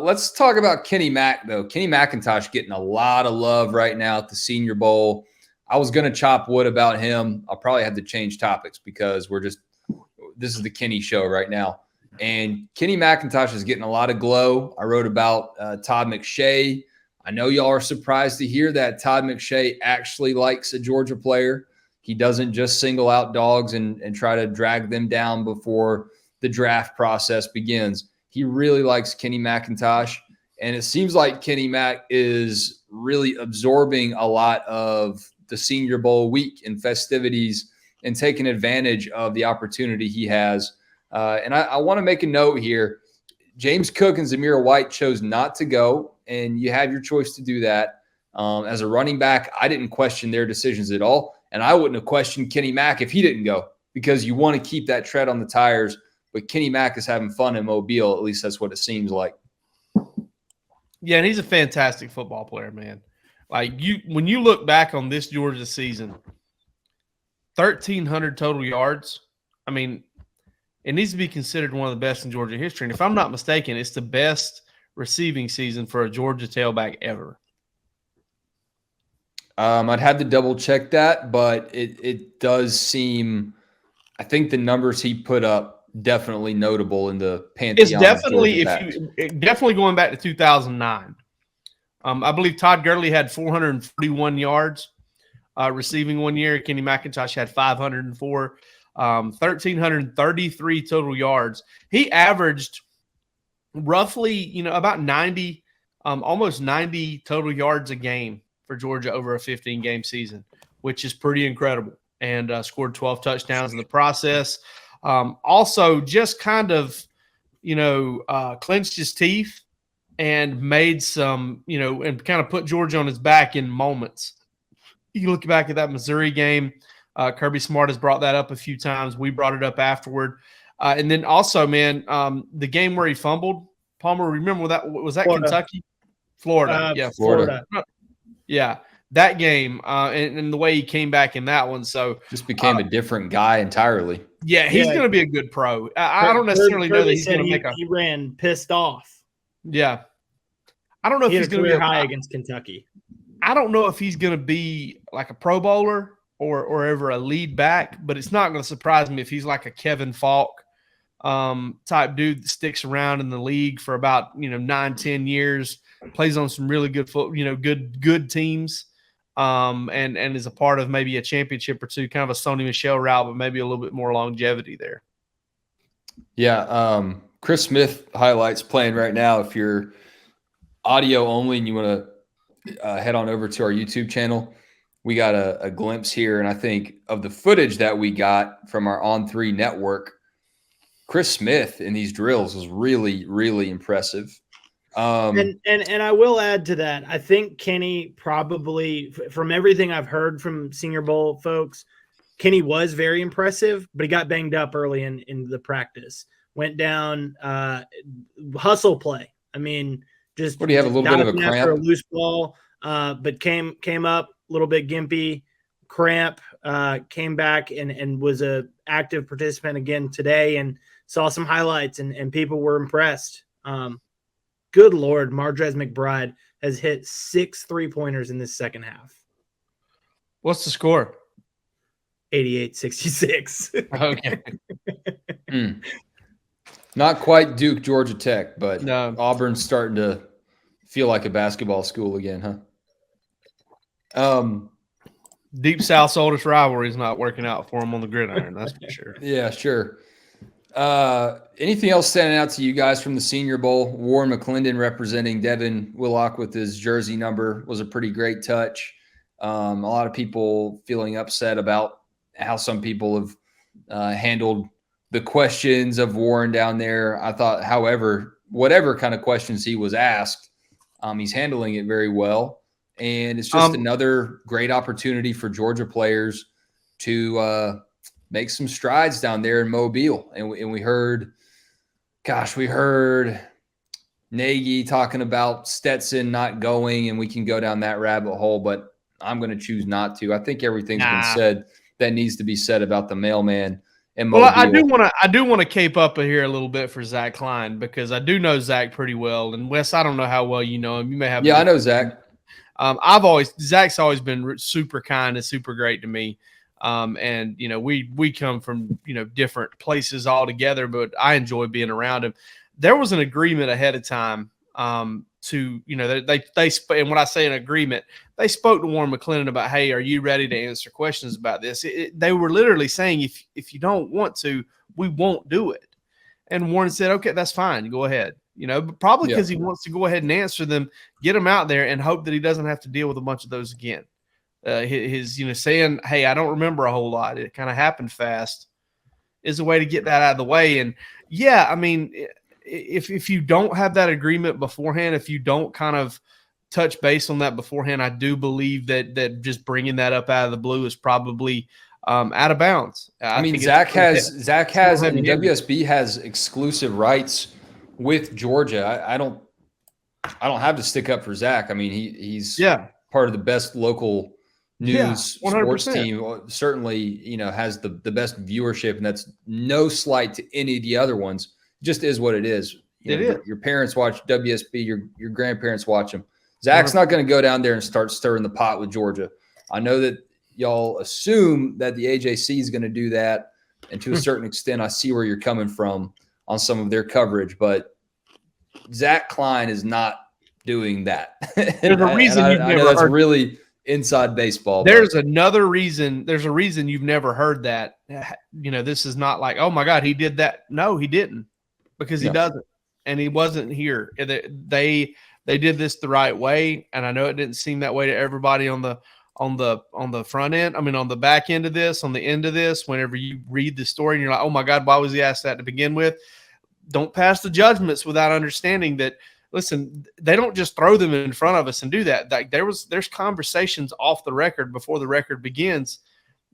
Let's talk about Kenny Mack, though. Kenny McIntosh getting a lot of love right now at the Senior Bowl. I was going to chop wood about him. I'll probably have to change topics because this is the Kenny show right now. And Kenny McIntosh is getting a lot of glow. I wrote about Todd McShay. I know y'all are surprised to hear that Todd McShay actually likes a Georgia player. He doesn't just single out Dawgs and try to drag them down before the draft process begins. He really likes Kenny McIntosh. And it seems like Kenny Mack is really absorbing a lot of the Senior Bowl week and festivities and taking advantage of the opportunity he has. And I want to make a note here. James Cook and Zamir White chose not to go, and you have your choice to do that. As a running back, I didn't question their decisions at all. And I wouldn't have questioned Kenny Mack if he didn't go, because you want to keep that tread on the tires. But Kenny Mack is having fun in Mobile. At least that's what it seems like. Yeah, and he's a fantastic football player, man. Like, when you look back on this Georgia season, 1,300 total yards. I mean, it needs to be considered one of the best in Georgia history. And if I'm not mistaken, it's the best receiving season for a Georgia tailback ever. I'd have to double check that, but it does seem, I think the numbers he put up definitely notable in the pantheon. It's definitely definitely going back to 2009. I believe Todd Gurley had 441 yards receiving one year. Kenny McIntosh had 504, 1,333 total yards. He averaged roughly, about 90, almost 90 total yards a game for Georgia over a 15-game season, which is pretty incredible, and scored 12 touchdowns in the process. Also, just kind of, clenched his teeth and made some, and kind of put Georgia on his back in moments. You look back at that Missouri game, Kirby Smart has brought that up a few times. We brought it up afterward. And then also, man, the game where he fumbled, Palmer, remember that? Was that Florida. Kentucky? Florida. Yeah, Florida. Yeah, that game and the way he came back in that one. So just became a different guy entirely. Yeah, he's going to be a good pro. I don't necessarily know that he's going to make He ran pissed off. Yeah. I don't know if he's going to be high against Kentucky. I don't know if he's going to be like a Pro Bowler or ever a lead back, but it's not going to surprise me if he's like a Kevin Falk type dude that sticks around in the league for about 9-10 years, plays on some really good good teams, and is a part of maybe a championship or two, kind of a Sony Michel route, but maybe a little bit more longevity there. Yeah, Chris Smith highlights playing right now. If you're audio only and you want to head on over to our YouTube channel, we got a glimpse here, and I think of the footage that we got from our On3 network, Chris Smith in these drills was really, really impressive. And I will add to that. I think Kenny probably, from everything I've heard from Senior Bowl folks, Kenny was very impressive, but he got banged up early in the practice. Went down, hustle play. I mean, just what do you have, a little bit of a cramp? After a loose ball, but came up a little bit gimpy, cramp, came back and was a active participant again today, and saw some highlights, and people were impressed. Good Lord, Mardrez McBride has hit 6 3-pointers in this second half. What's the score? 88-66. Okay. Not quite Duke, Georgia Tech, but no. Auburn's starting to feel like a basketball school again, huh? Deep South's oldest rivalry is not working out for him on the gridiron, that's for sure. Yeah, sure. Anything else standing out to you guys from the Senior Bowl? Warren McClendon representing Devin Willock with his jersey number was a pretty great touch. A lot of people feeling upset about how some people have handled the questions of Warren down there. I thought, however, whatever kind of questions he was asked, he's handling it very well. And it's just another great opportunity for Georgia players to make some strides down there in Mobile. And we heard Nagy talking about Stetson not going, and we can go down that rabbit hole, but I'm going to choose not to. I think everything's been said that needs to be said about the mailman MO Well, I deal. do want to cape up here a little bit for Zach Klein, because I do know Zach pretty well. And Wes, I don't know how well you know him. You may have. Yeah, I know Zach. Zach's always been super kind and super great to me. And we come from different places altogether, but I enjoy being around him. There was an agreement ahead of time. To they and when I say an agreement, they spoke to Warren McClendon about, hey, are you ready to answer questions about this? They were literally saying, if you don't want to, we won't do it. And Warren said, okay, that's fine, go ahead. But probably because he wants to go ahead and answer them, get them out there, and hope that he doesn't have to deal with a bunch of those again. His saying, hey, I don't remember a whole lot, it kind of happened fast, is a way to get that out of the way. And yeah, I mean, if you don't have that agreement beforehand, if you don't kind of touch base on that beforehand, I do believe that just bringing that up out of the blue is probably out of bounds. I mean, Zach has and WSB has exclusive rights with Georgia. I don't have to stick up for Zach. I mean, he's part of the best local news sports team. Certainly, has the best viewership, and that's no slight to any of the other ones. Just is what it is. Your parents watch WSB, your grandparents watch them. Zach's not going to go down there and start stirring the pot with Georgia. I know that y'all assume that the AJC is going to do that, and to a certain extent, I see where you're coming from on some of their coverage, but Zach Klein is not doing that. There's a reason I know that's really inside baseball. There's another reason. There's a reason you've never heard that. This is not like, oh my God, he did that. No, he didn't. Because he doesn't, and he wasn't here. They did this the right way, and I know it didn't seem that way to everybody on the front end. I mean, on the back end of this, on the end of this. Whenever you read the story and you're like, oh my God, why was he asked that to begin with? Don't pass the judgments without understanding that. Listen, they don't just throw them in front of us and do that. Like there's conversations off the record before the record begins.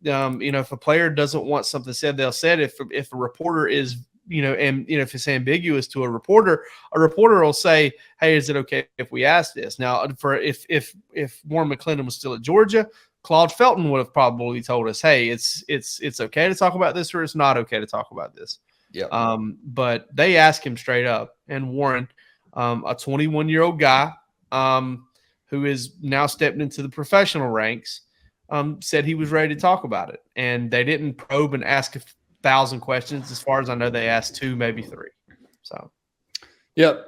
If a player doesn't want something said, they'll say it. If a reporter is if it's ambiguous to a reporter will say, hey, is it okay if we ask this? Now, if Warren McClendon was still at Georgia, Claude Felton would have probably told us, hey, it's okay to talk about this, or it's not okay to talk about this. Yeah. But they asked him straight up, and Warren, a 21-year-old guy who is now stepped into the professional ranks, said he was ready to talk about it. And they didn't probe and ask 1,000 questions. As far as I know, they asked 2, maybe 3. So, yep,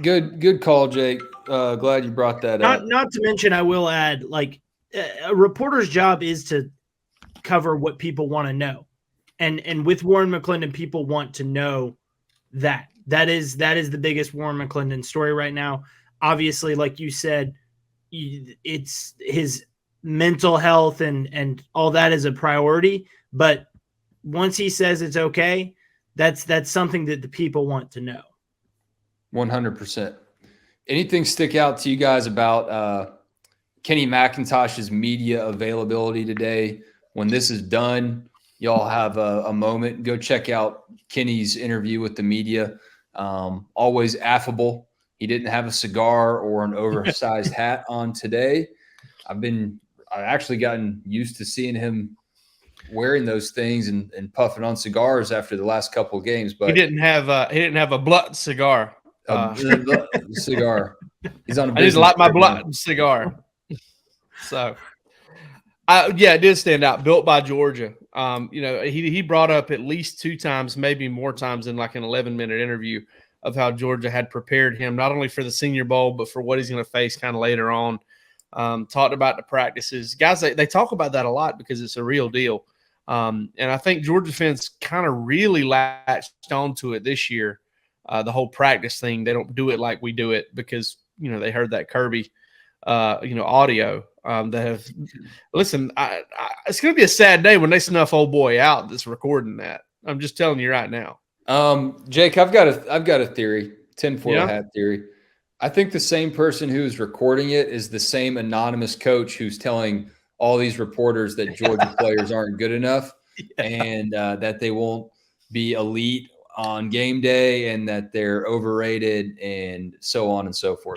good call, Jake. Glad you brought that up. Not to mention, I will add, like, a reporter's job is to cover what people want to know, and with Warren McClendon, people want to know that is the biggest Warren McClendon story right now. Obviously, like you said, it's his mental health and all that is a priority, but once he says it's okay, that's something that the people want to know. 100%. Anything stick out to you guys about Kenny McIntosh's media availability today? When this is done, y'all have a moment. Go check out Kenny's interview with the media. Always affable. He didn't have a cigar or an oversized hat on today. I've actually gotten used to seeing him wearing those things and puffing on cigars after the last couple of games, but he didn't have a blunt cigar. Cigar. He's on. I just like my blunt cigar. So, it did stand out. Built by Georgia. He brought up at least 2 times, maybe more times in like an 11-minute interview, of how Georgia had prepared him not only for the Senior Bowl but for what he's going to face kind of later on. Talked about the practices. Guys, they talk about that a lot because it's a real deal. And I think Georgia fans kind of really latched onto it this year. The whole practice thing, they don't do it like we do it because, they heard that Kirby, audio. Listen, it's going to be a sad day when they snuff old boy out that's recording that. I'm just telling you right now. Jake, I've got a theory, tinfoil hat theory. I think the same person who's recording it is the same anonymous coach who's telling all these reporters that Georgia players aren't good enough and that they won't be elite on game day and that they're overrated and so on and so forth.